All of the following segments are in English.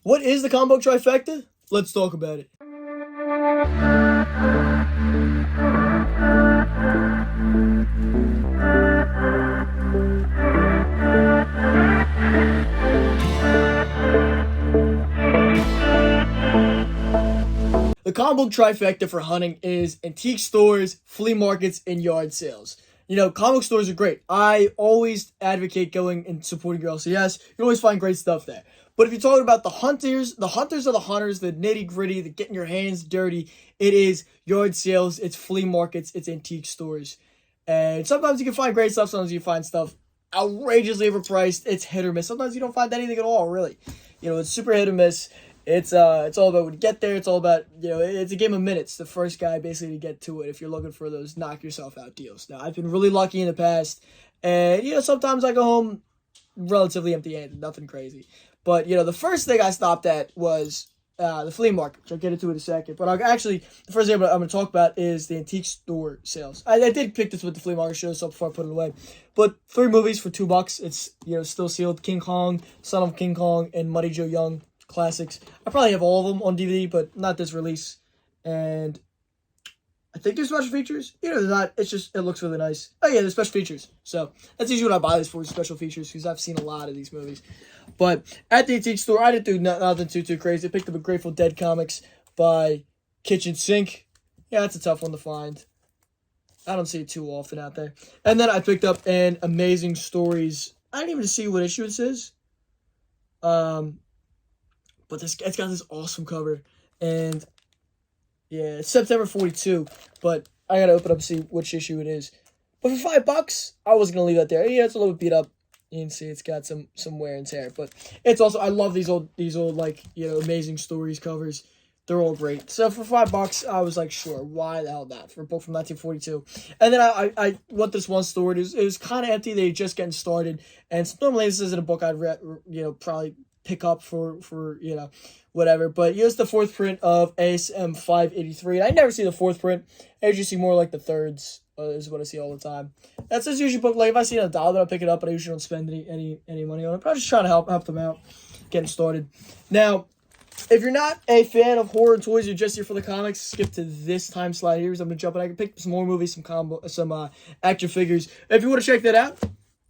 What is the combo trifecta? Let's talk about it. The comic book trifecta for hunting is antique stores, flea markets, and yard sales. You know, comic stores are great. I always advocate going and supporting your LCS. You always find great stuff there. But if you're talking about the hunters are the hunters, the nitty gritty, the getting your hands dirty, it is yard sales, it's flea markets, it's antique stores. And sometimes you can find great stuff, sometimes you find stuff outrageously overpriced. It's hit or miss. Sometimes you don't find anything at all, really. You know, it's super hit or miss. It's all about when you get there. It's all about, you know, it's a game of minutes. The first guy basically to get to it if you're looking for those knock yourself out deals. Now, I've been really lucky in the past, and you know, sometimes I go home relatively empty-handed, nothing crazy. But you know, the first thing I stopped at was the flea market, which I'll get into in a second. But the first thing I'm going to talk about is the antique store sales. I did pick this with the flea market show, so before I put it away. But 3 movies for $2. It's, you know, still sealed. King Kong, Son of King Kong, and Muddy Joe Young classics. I probably have all of them on DVD, but not this release. And I think there's special features. You know, they're not. It's just, it looks really nice. Oh yeah, there's special features. So that's usually what I buy this for, special features, because I've seen a lot of these movies. But at the antique store, I didn't do nothing too crazy. I picked up a Grateful Dead comics by Kitchen Sink. Yeah, that's a tough one to find. I don't see it too often out there. And then I picked up an Amazing Stories. I didn't even see what issue it says. But it's got this awesome cover. And yeah, it's September 42. But I gotta open up and see which issue it is. But for $5, I wasn't gonna leave that there. Yeah, it's a little bit beat up. You can see it's got some wear and tear. But it's also, I love these old like, you know, Amazing Stories covers. They're all great. So for $5, I was like, sure, why the hell not? For a book from 1942. And then I went this one store. It was kind of empty. They were just getting started. And so normally this isn't a book I'd probably pick up for you know, whatever. But here's the 4th print of ASM 583. I never see the 4th print. I usually see more like the 3rds. Is what I see all the time. That's just usually book. Like if I see $1, I'll pick it up, but I usually don't spend any money on it. But I'm just trying to help them out, getting started. Now, if you're not a fan of horror and toys, you're just here for the comics, skip to this time slide here. I'm gonna jump in. I can pick some more movies, some action figures. If you want to check that out,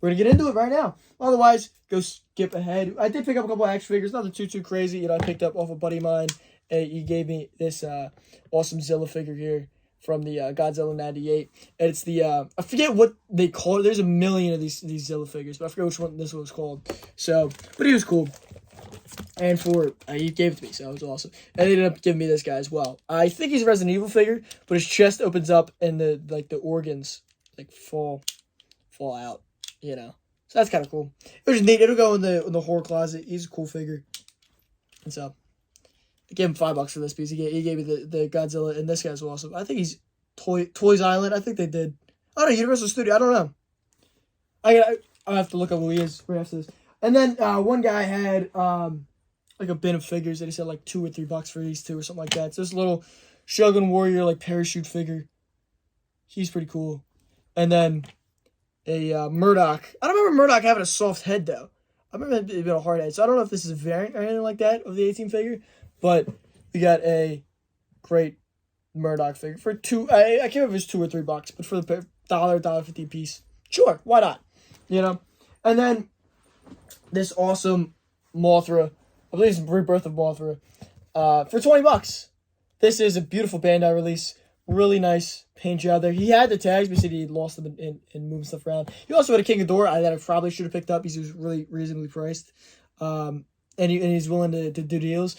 we're gonna get into it right now. Otherwise, go skip ahead. I did pick up a couple of action figures, nothing too crazy. You know, I picked up off a buddy of mine. He gave me this awesome Zilla figure here from the Godzilla 98. And it's the, I forget what they call it. There's a million of these Zilla figures, but I forget which one this one was called. So, but he was cool. And he gave it to me, so it was awesome. And they ended up giving me this guy as well. I think he's a Resident Evil figure, but his chest opens up and the organs, like, fall out, you know. So that's kind of cool. It was just neat. It'll go in the horror closet. He's a cool figure. And so I gave him $5 for this piece. He gave me the Godzilla, and this guy's awesome. I think he's Toys Island. I think they did. Oh no, Universal Studio. I don't know. I'll have to look up who he is right after this. And then one guy had like a bin of figures that he said like $2 or $3 for these two or something like that. So this little Shogun Warrior like parachute figure. He's pretty cool. And then a Murdoch. I don't remember Murdoch having a soft head though. I remember it being a hard head. So I don't know if this is a variant or anything like that of the 18 figure. But we got a great Murdoch figure for I can't remember if it's $2 or $3, but for the $1.50 a piece, sure, why not? You know, and then this awesome Mothra, I believe it's Rebirth of Mothra, for $20. This is a beautiful Bandai release, really nice paint job there. He had the tags, but he said he lost them in moving stuff around. He also had a King Ghidorah that I probably should have picked up because he was really reasonably priced. And he's willing to do deals.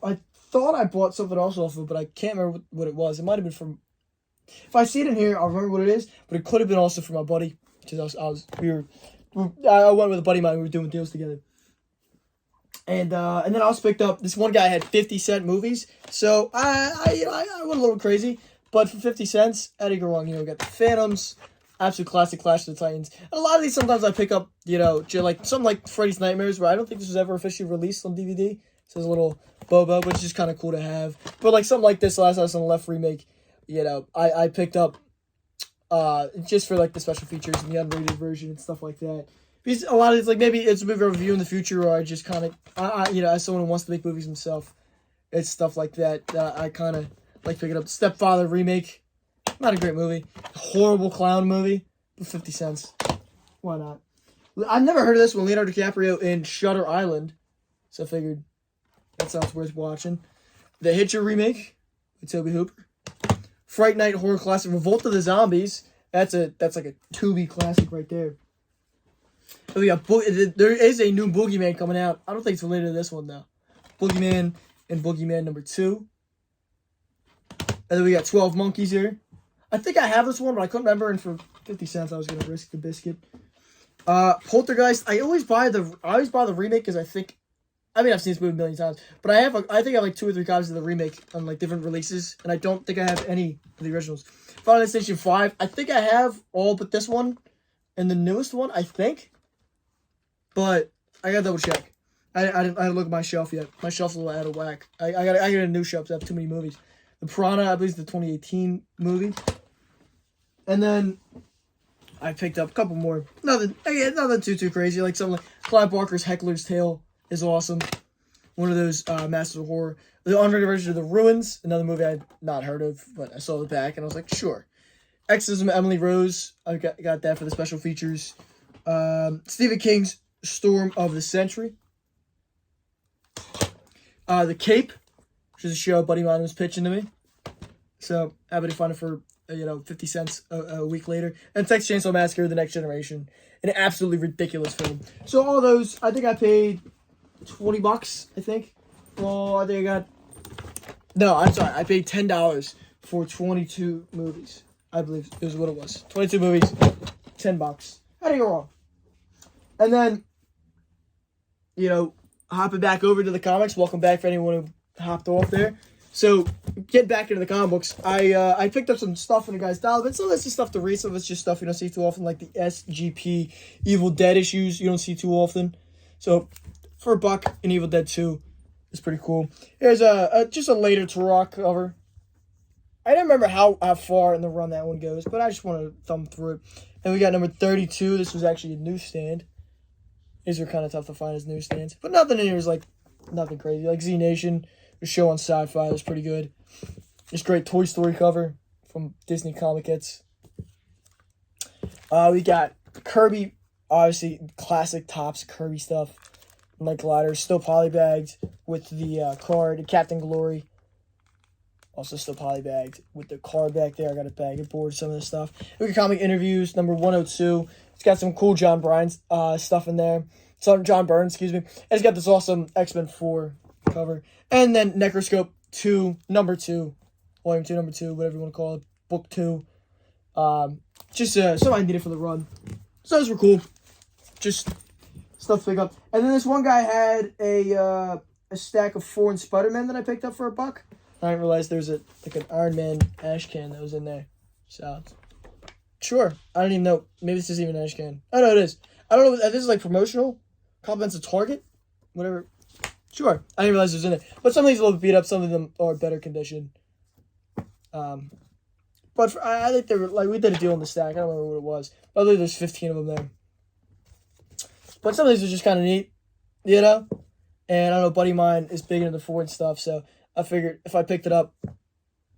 I thought I bought something else off of it, but I can't remember what it was. It might have been from. If I see it in here, I'll remember what it is. But it could have been also from my buddy, because I went with a buddy of mine. We were doing deals together. And then I also picked up this one guy had 50-cent movies. So I went a little crazy, but for 50 cents, Eddie go wrong. You know, got the Phantoms. Absolute classic Clash of the Titans. And a lot of these sometimes I pick up, you know, like something like Freddy's Nightmares, where I don't think this was ever officially released on DVD. It says a little Boba, which is kind of cool to have. But like something like this Last House on the Left remake, you know, I picked up just for like the special features and the unrated version and stuff like that. Because a lot of it's like maybe it's a movie review in the future, or I just kind of, as someone who wants to make movies himself, it's stuff like that I kind of like picking up. Stepfather remake, not a great movie, horrible clown movie, but 50 cents. Why not? I've never heard of this one. Leonardo DiCaprio in Shutter Island, so I figured that sounds worth watching. The Hitcher remake with Toby Hooper. Fright Night horror classic Revolt of the Zombies. That's like a Tubi classic right there. So we got there is a new Boogeyman coming out. I don't think it's related to this one though. Boogeyman and Boogeyman #2. And then we got 12 Monkeys here. I think I have this one, but I couldn't remember. And for 50 cents, I was gonna risk the biscuit. Poltergeist. I always buy the remake because I've seen this movie a million times, but I think I have like 2 or 3 copies of the remake on like different releases, and I don't think I have any of the originals. Final Destination 5. I think I have all but this one and the newest one. I think, but I gotta double check. I didn't look at my shelf yet. My shelf's a little out of whack. I got a new shelf. I have too many movies. The Piranha, I believe, is the 2018 movie, and then I picked up a couple more. Nothing too crazy. Like something like Clive Barker's Heckler's Tale is awesome. One of those Masters of Horror. The unrated version of The Ruins, another movie I'd not heard of, but I saw the back and I was like, sure. Exorcism of Emily Rose, I got that for the special features. Stephen King's Storm of the Century. The Cape, which is a show a buddy of mine was pitching to me. So happy to find it for 50 cents a week later. And Texas Chainsaw Massacre: The Next Generation, an absolutely ridiculous film. So all those, I think I paid $20. I think. Well, I think I got. No, I'm sorry. I paid $10 for 22 movies. I believe is what it was. 22 movies, $10. How do you go wrong? And then, hopping back over to the comics. Welcome back for anyone who hopped off there. So, get back into the comic books. I picked up some stuff in the guy's dollar, but some of this is stuff to read. Some of it's just stuff you don't see too often, like the SGP Evil Dead issues you don't see too often. So, for $1, an Evil Dead 2 is pretty cool. Here's just a later Turok cover. I don't remember how far in the run that one goes, but I just want to thumb through it. And we got number 32. This was actually a newsstand. These are kind of tough to find as newsstands, but nothing in here is like nothing crazy. Like Z Nation, the show on Sci-Fi was pretty good. This great Toy Story cover from Disney Comic Hits. We got Kirby, obviously classic Topps Kirby stuff. Like gliders, still polybagged with the card. And Captain Glory, also still polybagged with the card back there. I got a bag and board some of this stuff. We got comic interviews, number 102. It's got some cool John Byrne's stuff in there. John Byrne, excuse me. And it's got this awesome X-Men 4 cover. And then Necroscope 2, number 2. Volume 2, number 2, whatever you want to call it. Book 2. Just something I needed for the run. So those were cool. Just stuff to pick up. And then this one guy had a stack of foreign Spider-Man that I picked up for $1. I didn't realize there's an Iron Man ash can that was in there. So, sure. I don't even know. Maybe this isn't even an ash can. Oh, no, it is. I don't know. This is like promotional. Compliments of Target. Whatever. Sure. I didn't realize it was in it. But some of these are a little beat up. Some of them are better condition. But I think they were, like, we did a deal on the stack. I don't remember what it was. But I believe there's 15 of them there. But some of these are just kind of neat. And I don't know, a buddy of mine is big into the foreign stuff. So I figured if I picked it up,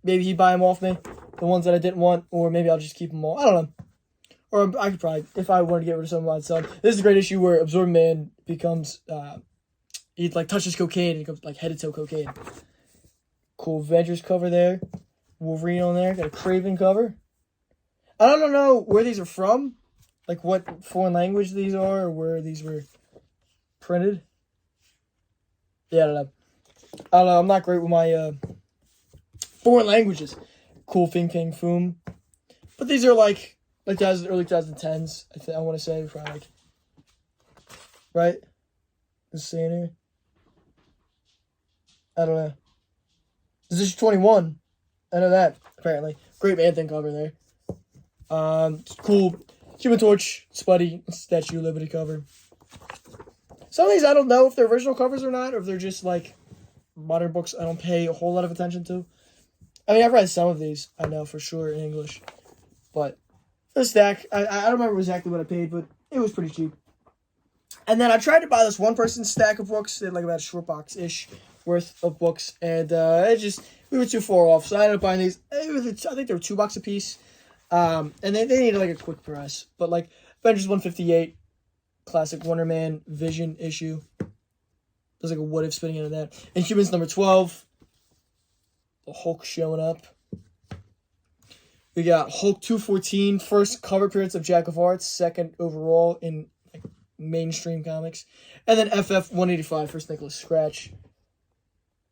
maybe he'd buy them off me. The ones that I didn't want. Or maybe I'll just keep them all. I don't know. Or I could probably, if I wanted to get rid of some, I'd sell them. This is a great issue where Absorbed Man becomes, he like touches cocaine and becomes like head to toe cocaine. Cool Avengers cover there. Wolverine on there. Got a Kraven cover. I don't know where these are from. Like what foreign language these are or where these were printed. Yeah, I don't know. I'm not great with my foreign languages. Cool Fing Fang Foom. But these are like early 2010s, I want to say. Probably like, right? Is it saying here? I don't know. This is 21. I know that, apparently. Great Man-Thing cover there. Cool Human Torch, Spuddy, Statue of Liberty cover. Some of these I don't know if they're original covers or not, or if they're just like modern books I don't pay a whole lot of attention to. I mean, I've read some of these, I know for sure, in English. But the stack, I don't remember exactly what I paid, but it was pretty cheap. And then I tried to buy this one person stack of books. They had like about a short box-ish worth of books. And we were too far off. So I ended up buying these. I think they were $2 a piece. And they needed like a quick press. But like Avengers 158, classic Wonder Man Vision issue. There's like a what if spinning into that. Inhumans number 12. The Hulk showing up. We got Hulk 214, first cover appearance of Jack of Hearts, second overall in like mainstream comics. And then FF 185, first Nicholas Scratch.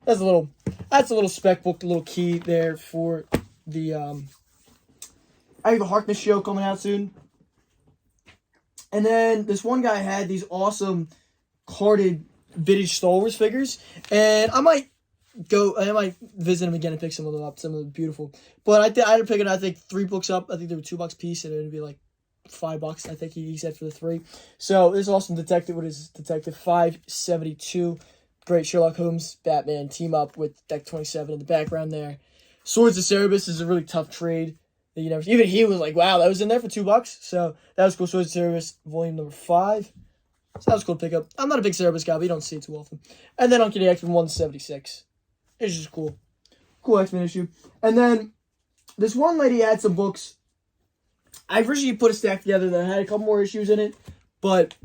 That's a little spec book, a little key there for the I have a Harkness show coming out soon. And then this one guy had these awesome carded vintage Star Wars figures. And I might visit him again and pick some of them up. Some of them are beautiful. But I had to pick it, I think, 3 books up. I think they were $2 a piece, and it would be like $5, I think he said, for the 3. So this awesome detective, what is Detective 572. Great Sherlock Holmes, Batman team up with Deck 27 in the background there. Swords of Cerebus is a really tough trade. That you never, even he was like, wow, that was in there for $2. So that was cool. Swords of Cerebus, volume number 5. So that was cool to pick up. I'm not a big Cerebus guy, but you don't see it too often. And then Uncanny X-Men 176. It's just cool. Cool X-Men issue. And then this one lady had some books. I originally put a stack together that had a couple more issues in it, but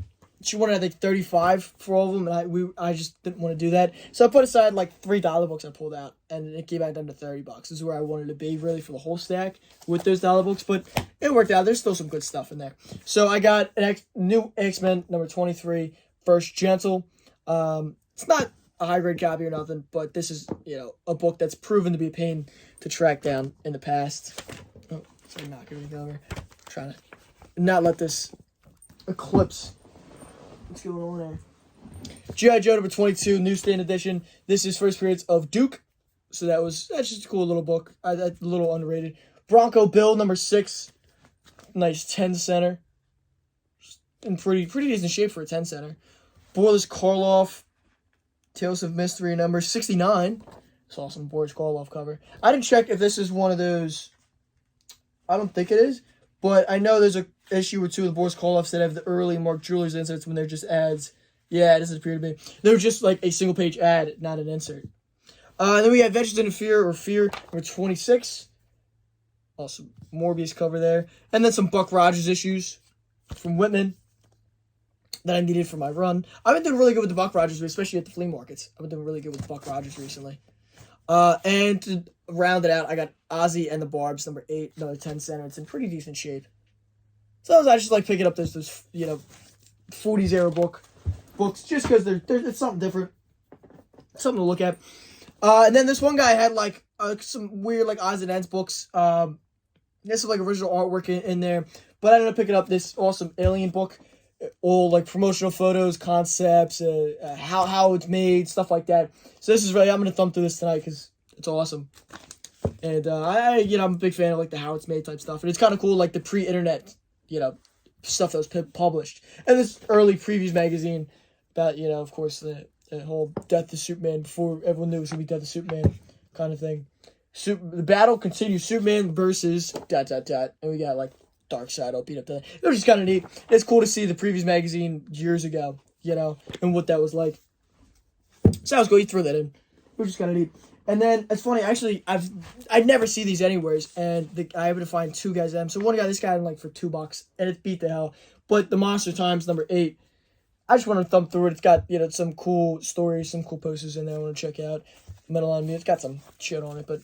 she wanted, I think, 35 for all of them, and I just didn't want to do that. So I put aside like $3 books I pulled out, and it came back down to $30. This is where I wanted to be, really, for the whole stack with those dollar books, but it worked out. There's still some good stuff in there. So I got new X-Men number 23, First Gentle. It's not a high-grade copy or nothing, but this is, a book that's proven to be a pain to track down in the past. Oh, sorry, knock everything over. I'm trying to not let this eclipse what's going on there. G.I. Joe number 22, newsstand edition. This is first appearance of Duke, so that's just a cool little book. A little underrated. Bronco Bill number 6, nice 10 center. In pretty decent shape for a 10 center. Boris Karloff, Tales of Mystery number 69. It's awesome Boris Karloff cover. I didn't check if this is one of those. I don't think it is, but I know there's a issue or 2 of the Boris Karloffs that have the early Mark Jewelers inserts when they're just ads. Yeah, it doesn't appear to be. They're just like a single page ad, not an insert. And then we have Vengeance into Fear, or Fear number 26. Awesome Morbius cover there. And then some Buck Rogers issues from Whitman that I needed for my run. I've been doing really good with the Buck Rogers, especially at the flea markets. I've been doing really good with Buck Rogers recently. And to round it out, I got Ozzy and the Barbs, number 8, another 10 center. It's in pretty decent shape. Sometimes I just like picking up those 40s era books just because it's something different, something to look at. And then this one guy had like some weird like odds and ends books. This is like original artwork in there, but I ended up picking up this awesome Alien book, all like promotional photos, concepts, how it's made, stuff like that. So this is really, I'm gonna thumb through this tonight because it's awesome. And I'm a big fan of like the how it's made type stuff, and it's kind of cool, like the pre-internet, stuff that was published, and this early previews magazine about, of course, the whole Death to Superman before everyone knew it was gonna be Death to Superman kind of thing. The battle continues, Superman versus ... and we got like Darkseid all beat up to that. It was just kind of neat. It's cool to see the previews magazine years ago, and what that was like. So I was going to throw that in, which is kind of neat. And then it's funny, actually, I'd never see these anywheres, and I happened to find 2 guys at them. So one guy, this guy, like for $2, and it's beat the hell. But the Monster Times number 8, I just want to thumb through it. It's got some cool stories, some cool posters in there I want to check out. Metal on Me, it's got some shit on it, but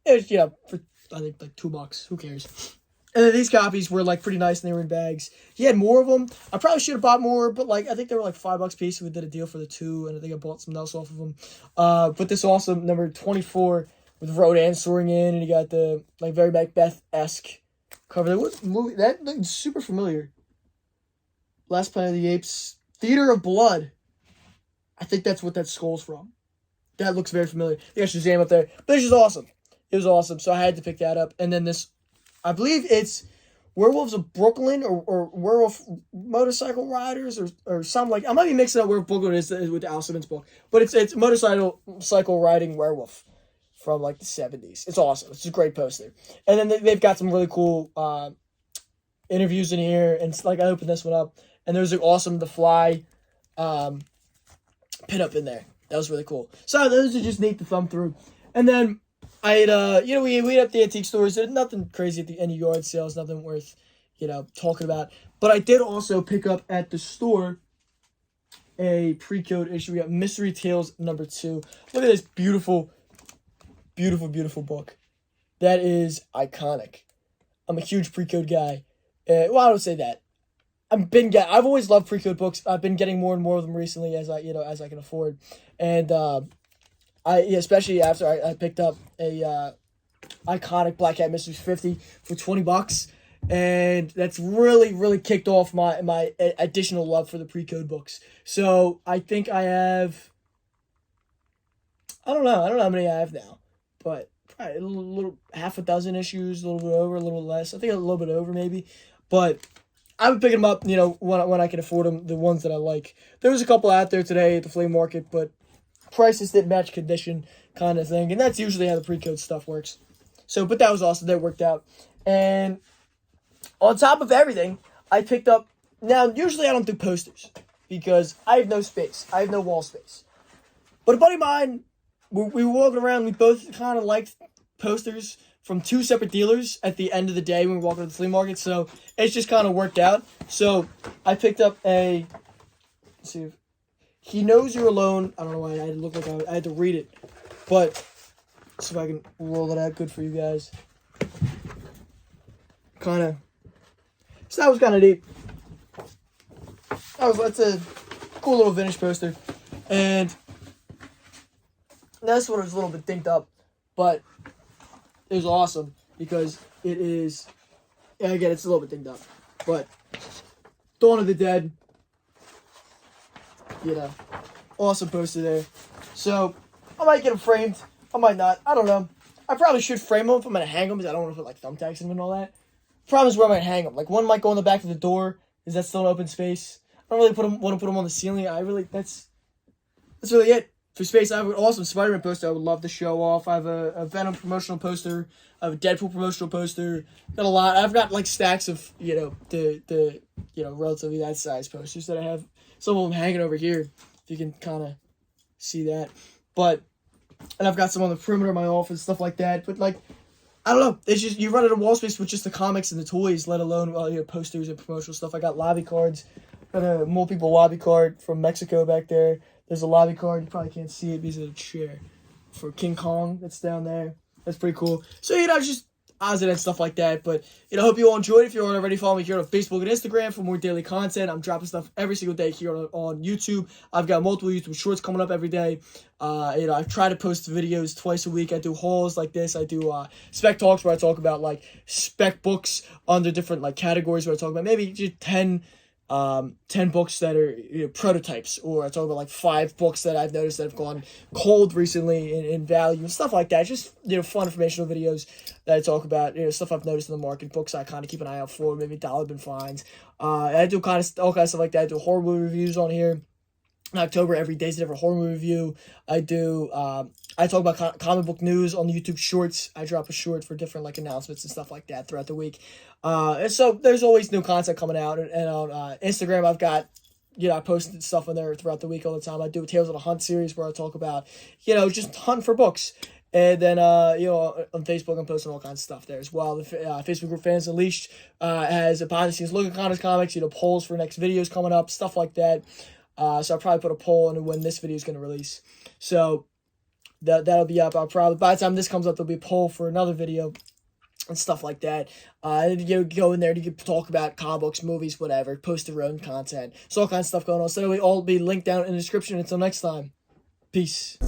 it was for I think like $2. Who cares? And then these copies were like pretty nice, and they were in bags. He had more of them. I probably should have bought more, but like I think they were like $5 a piece. So we did a deal for the 2, and I think I bought something else off of them. But this awesome number 24 with Rodan soaring in, and you got the like very Macbeth-esque cover. What movie that looked super familiar? Last Planet of the Apes, Theater of Blood. I think that's what that skull's from. That looks very familiar. They got Shazam up there, but it's just awesome. It was awesome, so I had to pick that up. And then this, I believe it's Werewolves of Brooklyn or Werewolf Motorcycle Riders or something like. I might be mixing up Werewolf Brooklyn is with Al Simmons' book, but it's motorcycle riding werewolf from like the 70s. It's awesome. It's a great poster. And then they've got some really cool interviews in here. And it's like I opened this one up, and there's like awesome The Fly pinup in there. That was really cool. So those are just neat to thumb through. And then I had, we hit up the antique stores. There's nothing crazy at any yard sales, nothing worth, talking about. But I did also pick up at the store a pre-code issue. We got Mystery Tales #2. Look at this beautiful, beautiful, beautiful book. That is iconic. I'm a huge pre-code guy. Well, I don't say that. I've always loved pre-code books. I've been getting more and more of them recently as I can afford. And especially after I picked up a iconic Black Cat Mysteries 50 for $20. And that's really, really kicked off my additional love for the pre-code books. So I think I have, I don't know how many I have now, but probably a little half a dozen issues, a little bit over, a little less. I think a little bit over maybe, but I've been picking them up, when I can afford them, the ones that I like. There was a couple out there today at the flea market, but prices didn't match condition kind of thing, and that's usually how the pre-code stuff works. So, but that was awesome. That worked out. And on top of everything, I picked up, now usually I don't do posters because I have no space. I have no wall space. But a buddy of mine, we were walking around, we both kind of liked posters from two separate dealers at the end of the day when we were walking to the flea market, so it's just kind of worked out. So I picked up let's see, He Knows You're Alone. I don't know why I had to look like I had to read it, but let's see if I can roll it out good for you guys. So that was kind of neat. That's a cool little vintage poster, and this one was a little bit dinked up, but it was awesome because it is, again, it's a little bit dinged up, but Dawn of the Dead, awesome poster there. So I might get them framed. I might not. I don't know. I probably should frame them if I'm going to hang them, because I don't want to put like thumbtacks in them and all that. Problem is where I might hang them. Like one might go on the back of the door. Is that still an open space? I don't really want to put them on the ceiling. That's really it. For space, I have an awesome Spider-Man poster I would love to show off. I have a Venom promotional poster. I have a Deadpool promotional poster. Got a lot. I've got like stacks of, the relatively that size posters that I have. Some of them hanging over here, if you can kind of see that. And I've got some on the perimeter of my office, stuff like that. But like, I don't know. It's just, you run out of wall space with just the comics and the toys, let alone posters and promotional stuff. I got lobby cards. Got a multiple lobby card from Mexico back there. There's a lobby card. You probably can't see it because of the chair. For King Kong that's down there. That's pretty cool. So, just odds and stuff like that. But, hope you all enjoyed. If you aren't already, follow me here on Facebook and Instagram for more daily content. I'm dropping stuff every single day here on YouTube. I've got multiple YouTube shorts coming up every day. I try to post videos twice a week. I do hauls like this. I do spec talks where I talk about like spec books under different like categories where I talk about maybe just 10 books that are prototypes, or I talk about like 5 books that I've noticed that have gone cold recently in value and stuff like that. Just fun informational videos that I talk about stuff I've noticed in the market, books I kind of keep an eye out for, maybe dollar bin finds. I do all kinds of stuff like that. I do horror movie reviews on here. In October, every day's a different horror movie review. I do. I talk about comic book news on the YouTube Shorts. I drop a short for different like announcements and stuff like that throughout the week. And so there's always new content coming out. And on Instagram, I've got I post stuff on there throughout the week all the time. I do a Tales of the Hunt series where I talk about just hunt for books. And then, on Facebook, I'm posting all kinds of stuff there as well. The Facebook group Fandoms Unleashed has a behind-the-scenes look at comics, polls for next videos coming up, stuff like that. So I'll probably put a poll on when this video is going to release. So that'll be up. I'll probably, by the time this comes up, there'll be a poll for another video and stuff like that. Go in there to talk about comic books, movies, whatever. Post their own content. So all kinds of stuff going on. So it'll all be linked down in the description. Until next time, peace.